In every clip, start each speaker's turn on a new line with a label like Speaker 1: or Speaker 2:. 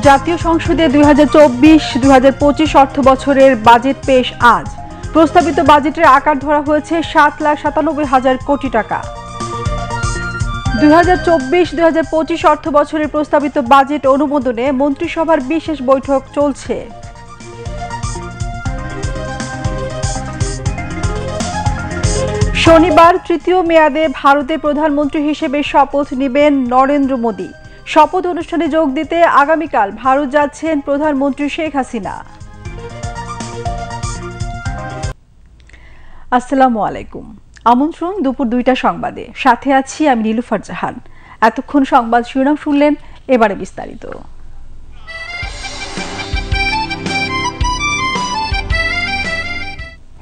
Speaker 1: জাতীয় সংসদে 2024-2025 অর্থ বছরের বাজেট পেশ আজ। প্রস্তাবিত বাজেটের আকার ধরা হয়েছে 7,97,000 কোটি টাকা। 2024-2025 অর্থ বছরের প্রস্তাবিত বাজেট অনুমোদনে মন্ত্রিসভার বিশেষ বৈঠক চলছে। শনিবার তৃতীয় মেয়াদে ভারতের প্রধানমন্ত্রী হিসেবে শপথ নেবেন নরেন্দ্র মোদি। শপথ অনুষ্ঠানে যোগ দিতে আগামীকাল ভারত যাচ্ছেন প্রধানমন্ত্রী শেখ হাসিনা। আসসালামু আলাইকুম, আমন্ত্রণ দুপুর 2টা সংবাদে। সাথে আছি আমি নীলুফার জাহান। এতক্ষণ সংবাদ শিরোনাম শুনলেন, এবারে বিস্তারিত।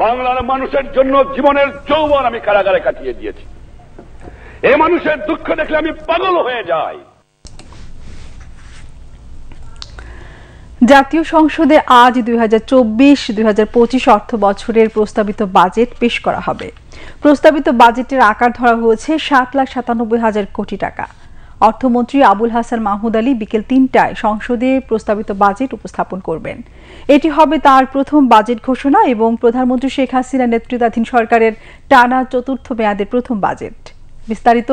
Speaker 2: বাংলার মানুষের জন্য জীবনের যৌবন আমি কারাগারে কাটিয়ে দিয়েছি। এই মানুষের দুঃখ দেখলে আমি পাগল হয়ে যাই।
Speaker 1: জাতীয় সংসদে আজ 2024-2025 অর্থ বছরের প্রস্তাবিত বাজেট পেশ করা হবে। প্রস্তাবিত বাজেটের আকার ধরা হয়েছে 7,97,000 কোটি টাকা। অর্থমন্ত্রী আবুল হাসান মাহমুদ আলী বিকেল 3টায় সংসদে প্রস্তাবিত বাজেট উপস্থাপন করবেন। এটি হবে তার প্রথম বাজেট ঘোষণা এবং প্রধানমন্ত্রী শেখ হাসিনা নেতৃত্বাধীন সরকারের টানা চতুর্থ মেয়াদের প্রথম বাজেট। বিস্তারিত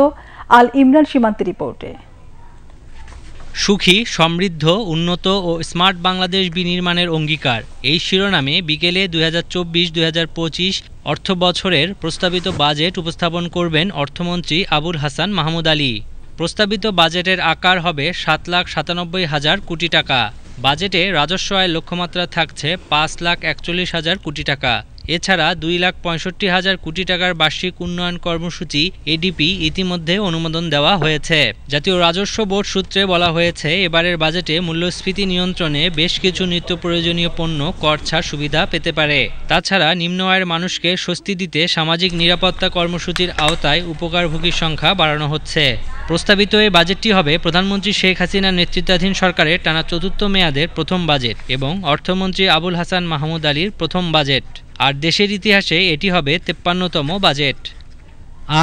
Speaker 1: আল ইমরান সীমান্তের রিপোর্টে।
Speaker 3: সুখী, সমৃদ্ধ, উন্নত ও স্মার্ট বাংলাদেশ বিনির্মাণের অঙ্গীকার, এই শিরোনামে বিকেলে 2024-2025 অর্থ বছরের প্রস্তাবিত বাজেট উপস্থাপন করবেন অর্থমন্ত্রী আবুল হাসান মাহমুদ আলী। প্রস্তাবিত বাজেটের আকার হবে 7,97,000 কোটি টাকা। বাজেটে রাজস্ব আয় লক্ষ্যমাত্রা থাকছে 5,41,000 কোটি টাকা। এছাড়া 2,65,000 কোটি টাকার বার্ষিক উন্নয়ন কর্মসূচি এডিপি ইতিমধ্যে অনুমোদন দেওয়া হয়েছে। জাতীয় রাজস্ব বোর্ড সূত্রে বলা হয়েছে, এবারের বাজেটে মূল্যস্ফীতি নিয়ন্ত্রণে বেশ কিছু নিত্য প্রয়োজনীয় পণ্য কর ছাড় সুবিধা পেতে পারে। তাছাড়া নিম্ন আয়ের মানুষকে স্বস্তি দিতে সামাজিক নিরাপত্তা কর্মসূচির আওতায় উপকারভোগীর সংখ্যা বাড়ানো হচ্ছে। প্রস্তাবিত এই বাজেটটি হবে প্রধানমন্ত্রী শেখ হাসিনা নেতৃত্বাধীন সরকারের টানা চতুর্থ মেয়াদের প্রথম বাজেট এবং অর্থমন্ত্রী আবুল হাসান মাহমুদ আলীর প্রথম বাজেট। আর দেশের ইতিহাসে এটি হবে 53তম বাজেট।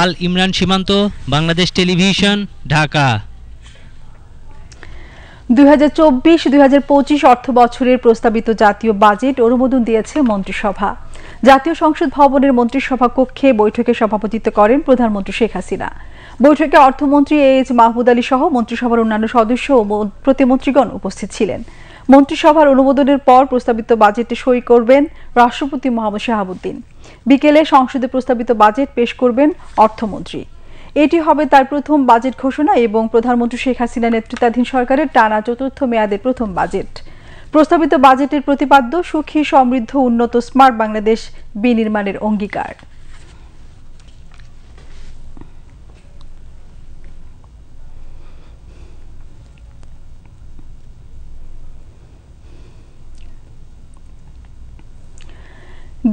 Speaker 3: আল ইমরান সীমান্ত, বাংলাদেশ টেলিভিশন, ঢাকা।
Speaker 1: 2024-2025 অর্থ বছরের প্রস্তাবিত জাতীয় বাজেট অনুমোদন দিয়েছে মন্ত্রিসভা। জাতীয় সংসদ ভবনের মন্ত্রিসভা কক্ষে বৈঠকে সভাপতিত্ব করেন প্রধানমন্ত্রী শেখ হাসিনা। বৈঠকে অর্থমন্ত্রী এইচ মাহমুদ আলী সহ মন্ত্রিসভার অন্যান্য সদস্য ও প্রতিমন্ত্রীগণ উপস্থিত ছিলেন। মন্ত্রিসভার অনুমোদনের পর প্রস্তাবিত বাজেটে সই করবেন রাষ্ট্রপতি মোহাম্মদ শাহাবুদ্দিন। বিকেলে সংসদে প্রস্তাবিত বাজেট পেশ করবেন অর্থমন্ত্রী। এটি হবে তার প্রথম বাজেট ঘোষণা এবং প্রধানমন্ত্রী শেখ হাসিনা নেতৃত্বাধীন সরকারের টানা চতুর্থ মেয়াদের প্রথম বাজেট। প্রস্তাবিত বাজেটের প্রতিপাদ্য সুখী, সমৃদ্ধ, উন্নত, স্মার্ট বাংলাদেশ বিনির্মাণের অঙ্গীকার।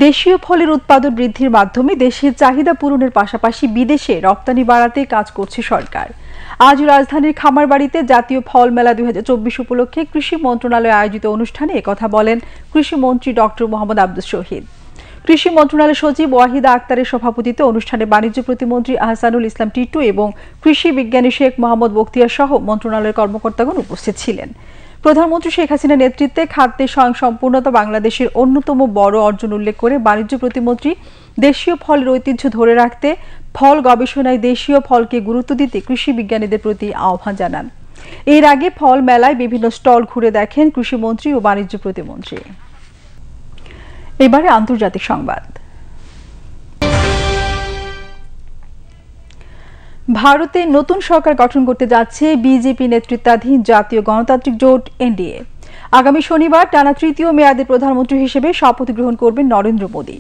Speaker 1: দেশীয় ফলের উৎপাদন বৃদ্ধির মাধ্যমে দেশের চাহিদা পূরণের পাশাপাশি বিদেশে রপ্তানি বাড়াতে কাজ করছে সরকার। আজ রাজধানীর খামারবাড়িতে জাতীয় ফল মেলা 2024 উপলক্ষে কৃষি মন্ত্রণালয়ে আয়োজিত অনুষ্ঠানে একথা বলেন কৃষিমন্ত্রী ডক্টর মোহাম্মদ আব্দুস শহীদ। কৃষি মন্ত্রণালয়ের সচিব ওয়াহিদা আক্তারের সভাপতিত্বে অনুষ্ঠানে বাণিজ্য প্রতিমন্ত্রী আহসানুল ইসলাম টিটু এবং কৃষি বিজ্ঞানী শেখ মোহাম্মদ বখতিয়ার সহ মন্ত্রণালয়ের কর্মকর্তাগণ উপস্থিত ছিলেন। প্রধানমন্ত্রী শেখ হাসিনার নেতৃত্বে খাদ্যে স্বয়ংসম্পূর্ণতা বাংলাদেশের অন্যতম বড় অর্জন উল্লেখ করে বাণিজ্য প্রতিমন্ত্রী দেশীয় ফলের ঐতিহ্য ধরে রাখতে, ফল গবেষণায় দেশীয় ফলকে গুরুত্ব দিতে কৃষি বিজ্ঞানীদের প্রতি আহ্বান জানান। এর আগে ফল মেলায় বিভিন্ন স্টল ঘুরে দেখেন কৃষিমন্ত্রী ও বাণিজ্য প্রতিমন্ত্রী। এবারে আন্তর্জাতিক সংবাদ। ভারতে নতুন সরকার গঠন করতে যাচ্ছে বিজেপি নেতৃত্বাধীন জাতীয় গণতান্ত্রিক জোট এনডিএ। আগামী শনিবার টানা তৃতীয় মেয়াদে প্রধানমন্ত্রী হিসেবে শপথ গ্রহণ করবেন নরেন্দ্র মোদি।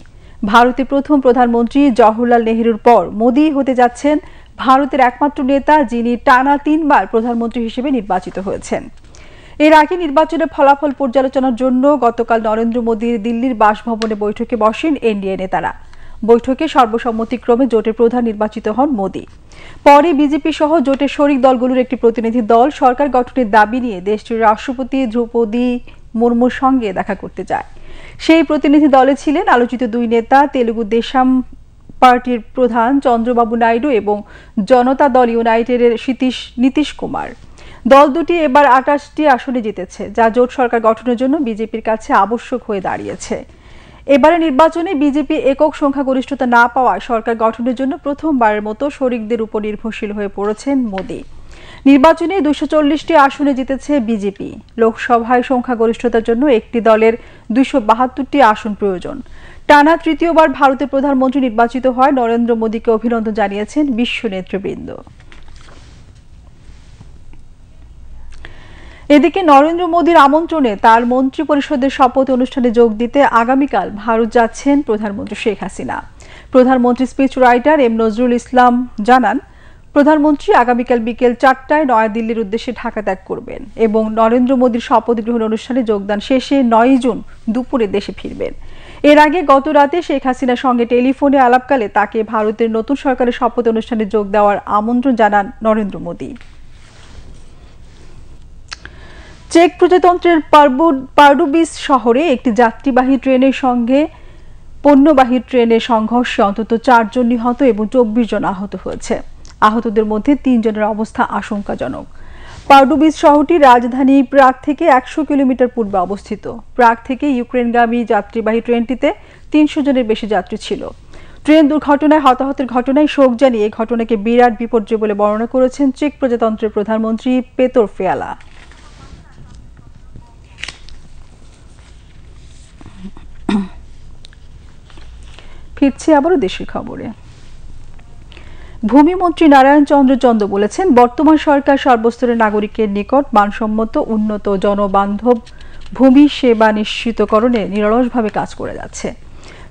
Speaker 1: ভারতের প্রথম প্রধানমন্ত্রী জওহরলাল নেহরুর পর মোদি হতে যাচ্ছেন ভারতের একমাত্র নেতা যিনি টানা 3বার প্রধানমন্ত্রী হিসেবে নির্বাচিত হয়েছেন। এর আগে নির্বাচনের ফলাফল পর্যালোচনার জন্য গতকাল নরেন্দ্র মোদির দিল্লির বাসভবনে বৈঠকে বসেন এনডিএ নেতারা। বৈঠকে সর্বসম্মতিক্রমে জোটের প্রধান নির্বাচিত হন মোদি। পরে বিজেপি সহ জোটের শরিক দলগুলোর একটি প্রতিনিধি দল সরকার গঠনের দাবি নিয়ে দেশটির রাষ্ট্রপতি দ্রৌপদী মুর্মুর সঙ্গে দেখা করতে যায়। সেই প্রতিনিধি দলে ছিলেন আলোচিত দুই নেতা, তেলুগু দেশম পার্টির প্রধান চন্দ্রবাবু নাইডু এবং জনতা দল ইউনাইটেডের নীতিশ কুমার। দল দুটি এবার 28টি আসনে জিতেছে, যা জোট সরকার গঠনের জন্য বিজেপির কাছে আবশ্যক হয়ে দাঁড়িয়েছে। এবারে নির্বাচনে বিজেপি একক সংখ্যাগরিষ্ঠতা না পাওয়ায় সরকার গঠনের জন্য প্রথমবারের মতো শরিকদের উপর নির্ভরশীল হয়ে পড়েছেন মোদি। নির্বাচনে 240টি আসনে জিতেছে বিজেপি। লোকসভায় সংখ্যাগরিষ্ঠতার জন্য একটি দলের 272টি আসন প্রয়োজন। টানা তৃতীয়বার ভারতের প্রধানমন্ত্রী নির্বাচিত হয় নরেন্দ্র মোদীকে অভিনন্দন জানিয়েছেন বিশ্ব নেতৃবৃন্দ। এদিকে নরেন্দ্র মোদীর আমন্ত্রণে তার মন্ত্রী পরিষদের শপথ অনুষ্ঠানে যোগ দিতে আগামীকাল ভারত যাচ্ছেন প্রধানমন্ত্রী শেখ হাসিনা। প্রধানমন্ত্রী speech writer M Nazrul Islam জানান, প্রধানমন্ত্রী আগামীকাল বিকেল 4টায় নয়াদিল্লির উদ্দেশ্যে ঢাকা ত্যাগ করবেন এবং নরেন্দ্র মোদীর শপথ গ্রহণ অনুষ্ঠানে যোগদান শেষে 9 জুন দুপুরে দেশে ফিরবেন। এর আগে গত রাতে শেখ হাসিনার সঙ্গে টেলিফোনে আলাপকালে তাকে ভারতের নতুন সরকারের শপথ অনুষ্ঠানে যোগ দেওয়ার আমন্ত্রণ জানান নরেন্দ্র মোদী। চেক প্রজাতন্ত্রের পার্ডুবিস শহরে একটি যাত্রীবাহী ট্রেনের সঙ্গে পণ্যবাহী ট্রেনের সংঘর্ষে অন্তত 4 জন নিহত এবং 24 জন আহত হয়েছে। আহতদের মধ্যে 3 জনের অবস্থা আশঙ্কাজনক। পার্ডুবিস শহরটি রাজধানী প্রাগ থেকে 100 কিলোমিটার পূর্বে অবস্থিত। প্রাগ থেকে ইউক্রেনগামী যাত্রীবাহী ট্রেনটিতে 300 জনের বেশি যাত্রী ছিল। ট্রেন দুর্ঘটনায় হতাহতের ঘটনায় শোক জানিয়ে এই ঘটনাকে বিরাট বিপর্যয় বলে বর্ণনা করেছেন চেক প্রজাতন্ত্রের প্রধানমন্ত্রী পেতর ফিয়ালা। ফিরছে আবারও দেশের খবরে। ভূমিমন্ত্রী নারায়ণ চন্দ্র বলেছেন, বর্তমান সরকার সর্বস্তরের নাগরিকের নিকট মানসম্মত, উন্নত, জনবান্ধব ভূমি সেবা নিশ্চিতকরণে নিরলসভাবে কাজ করে যাচ্ছে।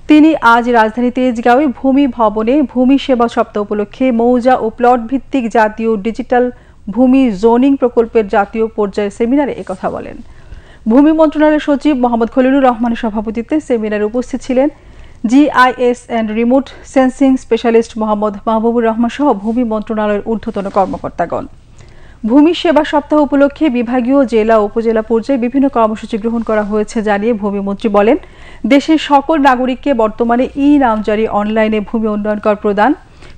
Speaker 1: তিনি আজ রাজধানী তেজগাঁওয়ে ভূমি ভবনে ভূমি সেবা সপ্তাহ উপলক্ষে মৌজা ও প্লট ভিত্তিক জাতীয় ডিজিটাল ভূমি জোনিং প্রকল্পের জাতীয় পর্যায়ের সেমিনারে একথা বলেন। ভূমি মন্ত্রণালয়ের সচিব মোহাম্মদ খলিলুর রহমানের সভাপতিত্বে সেমিনারে উপস্থিত ছিলেন GIS and remote sensing specialist Mohammad Mahbubur Rahman সহ ভূমি মন্ত্রণালয়ের ঊর্ধ্বতন কর্মকর্তাগণ। ভূমি সেবা সপ্তাহ উপলক্ষে বিভাগীয়, জেলা ও উপজেলা পর্যায়ে বিভিন্ন কর্মসূচি গ্রহণ করা হয়েছে জানিয়ে ভূমিমন্ত্রী বলেন, দেশের সকল নাগরিককে বর্তমানে নামজারি, অনলাইনে ভূমি উন্নয়ন কর প্রদান,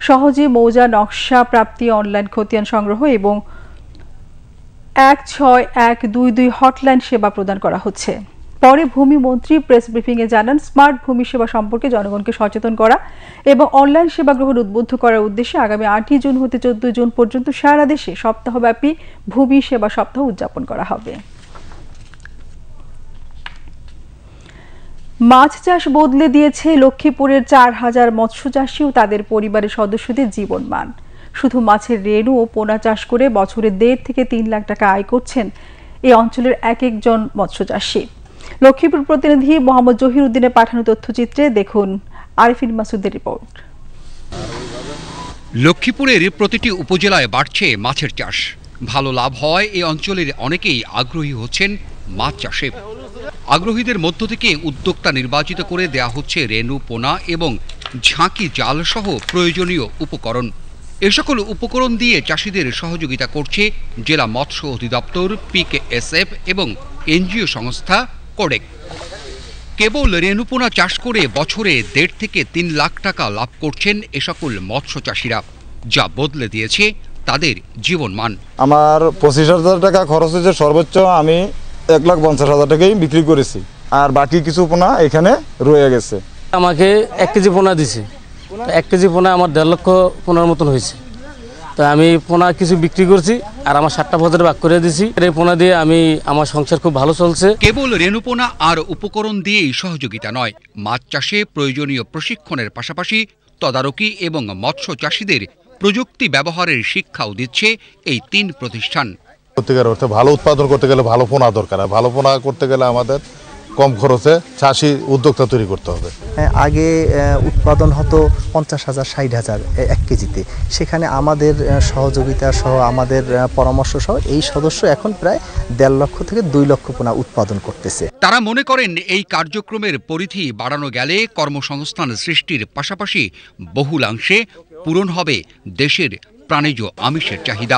Speaker 1: সহজে মৌজা নকশা প্রাপ্তি, অনলাইন খতিয়ান সংগ্রহ এবং 16122 হটলাইন সেবা প্রদান করা হচ্ছে। পরে ভূমিমন্ত্রী প্রেস ব্রিফিংয়ে জানান, স্মার্ট ভূমি সেবা সম্পর্কে জনগণকে সচেতন করা এবং অনলাইন সেবা গ্রহণ উদ্বুদ্ধ করার উদ্দেশ্যে আগামী 8 জুন হতে 14 জুন পর্যন্ত সারা দেশে সপ্তাহব্যাপী ভূমি সেবা সপ্তাহ উদযাপন করা হবে। মাছ চাষ বদলে দিয়েছে লক্ষ্মীপুরের 4000 মৎস্যচাষী ও তাদের পরিবারের সদস্যদের জীবনমান। শুধু মাছের রেণু ও পোনা চাষ করে বছরে 1.5 থেকে 3 লাখ টাকা আয় করছেন এই অঞ্চলের এক একজন মৎস্যচাষী। লক্ষ্মীপুর প্রতিনিধি মোহাম্মদ জহির উদ্দিনের পাঠানো তথ্যচিত্রে দেখুন আরিফিন মাসুদের রিপোর্ট।
Speaker 4: লক্ষ্মীপুরের প্রতিটি উপজেলায় বাড়ছে মাছের চাষ। ভালো লাভ হওয়ায় এই অঞ্চলের অনেকেই আগ্রহী হচ্ছেন মাছ চাষে। আগ্রহীদের মধ্য থেকে উদ্যোক্তা নির্বাচিত করে দেয়া হচ্ছে রেণু, পোনা এবং ঝাঁকি জাল সহ প্রয়োজনীয় উপকরণ। এ সকল উপকরণ দিয়ে চাষিদের সহযোগিতা করছে জেলা মৎস্য অধিদপ্তর, পিকেএসএফ এবং এনজিও সংস্থা কোডেক। কেবল রেণুপোনা চাষ করে বছরে 1.5 থেকে 3 লাখ টাকা লাভ করছেন এ সকল মৎস্য চাষিরা, যা বদলে দিয়েছে তাদের জীবনমান।
Speaker 5: আমার 25,000 টাকা খরচ হয়েছে, সর্বোচ্চ আমি 1,50,000 টাকাই বিক্রি করেছি, আর বাকি কিছু পোনা এখানে রয়ে গেছে।
Speaker 6: আমাকে 1 কেজি পোনা দিছে, 1 কেজি পোনা আমার 1.5 লক্ষ পোনার মতন হয়েছে। তো আমি পোনা কিছু বিক্রি করছি আর আমার 7টা পদের ভাগ করে দিছি। এই পোনা দিয়ে আমার সংসার খুব ভালো চলছে।
Speaker 4: কেবল রেণুপোনা আর উপকরণ দিয়েই সহযোগিতা নয়, মাছ চাষে প্রয়োজনীয় প্রশিক্ষণের পাশাপাশি তদারকি এবং মৎস্য চাষিদের প্রযুক্তি ব্যবহারের শিক্ষাও দিচ্ছে এই 3 প্রতিষ্ঠান।
Speaker 7: সত্যিকার অর্থে ভালো উৎপাদন করতে গেলে ভালো পোনা দরকার। ভালো পোনা করতে গেলে আমাদের কম খরচে চাষি উদ্যোক্তা তৈরি করতে হবে।
Speaker 8: আগে উৎপাদন হতো 50,000 60,000 1 কেজিতে, সেখানে আমাদের সহযোগিতা সহ আমাদের পরামর্শ সহ এই সদস্য এখন প্রায় 1.5 লক্ষ থেকে 2 লক্ষ পোনা উৎপাদন করতেছে।
Speaker 4: তারা মনে করেন এই কার্যক্রমের পরিধি বাড়ানো গেলে কর্মসংস্থান সৃষ্টির পাশাপাশি বহুলাংশে পূরণ হবে দেশের প্রাণীজ আমিষের চাহিদা।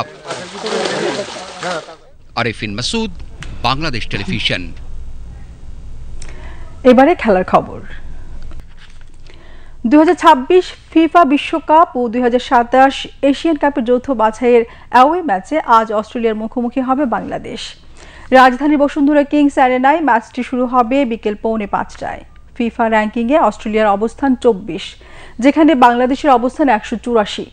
Speaker 4: আরিফিন মাসুদ, বাংলাদেশ টেলিভিশন।
Speaker 1: এবারে খেলার খবর। 2026 ফিফা বিশ্বকাপ ও 2027 এশিয়ান কাপের যৌথ বাছাইয়ের অ্যাওয়ে ম্যাচে আজ অস্ট্রেলিয়ার মুখোমুখি হবে বাংলাদেশ। রাজধানীর বসুন্ধরা কিংস অ্যারেনায় ম্যাচটি শুরু হবে বিকেল 4:45টায়। ফিফা র্যাঙ্কিংয়ে অস্ট্রেলিয়ার অবস্থান 24, যেখানে বাংলাদেশের অবস্থান 184।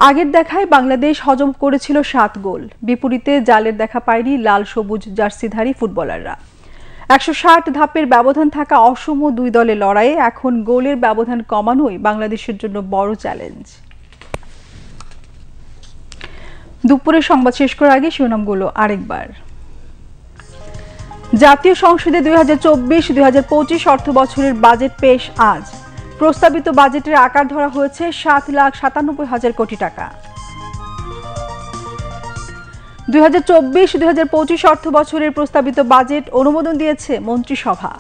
Speaker 1: আগের দেখায় বাংলাদেশ হজম করেছিল 7 গোল, বিপরীতে জালের দেখা পায়নি লাল সবুজ জার্সিধারী ফুটবলাররা। 160 ধাপের ব্যবধান থাকা অসম দুই দলের লড়াইয়ে এখন গোলের ব্যবধান কমানোই বাংলাদেশের জন্য বড় চ্যালেঞ্জ। দুপুরের সংবাদ শেষ করার আগে শিরোনামগুলো আরেকবার। জাতীয় সংসদে 2024-2025 অর্থ বছরের বাজেট পেশ আজ। প্রস্তাবিত বাজেটের আকার ধরা হয়েছে 7,97,000 কোটি টাকা। 2024-2025 অর্থ বছরের প্রস্তাবিত বাজেট অনুমোদন দিয়েছে মন্ত্রিসভা।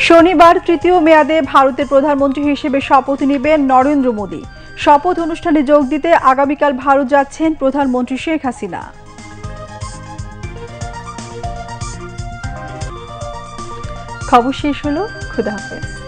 Speaker 1: শনিবার তৃতীয় মেয়াদে ভারতের প্রধানমন্ত্রী হিসেবে শপথ নেবেন নরেন্দ্র মোদী। শপথ অনুষ্ঠানে যোগ দিতে আগামীকাল ভারত যাচ্ছেন প্রধানমন্ত্রী শেখ হাসিনা। খবর শেষ হলো, খুদা হাফেজ।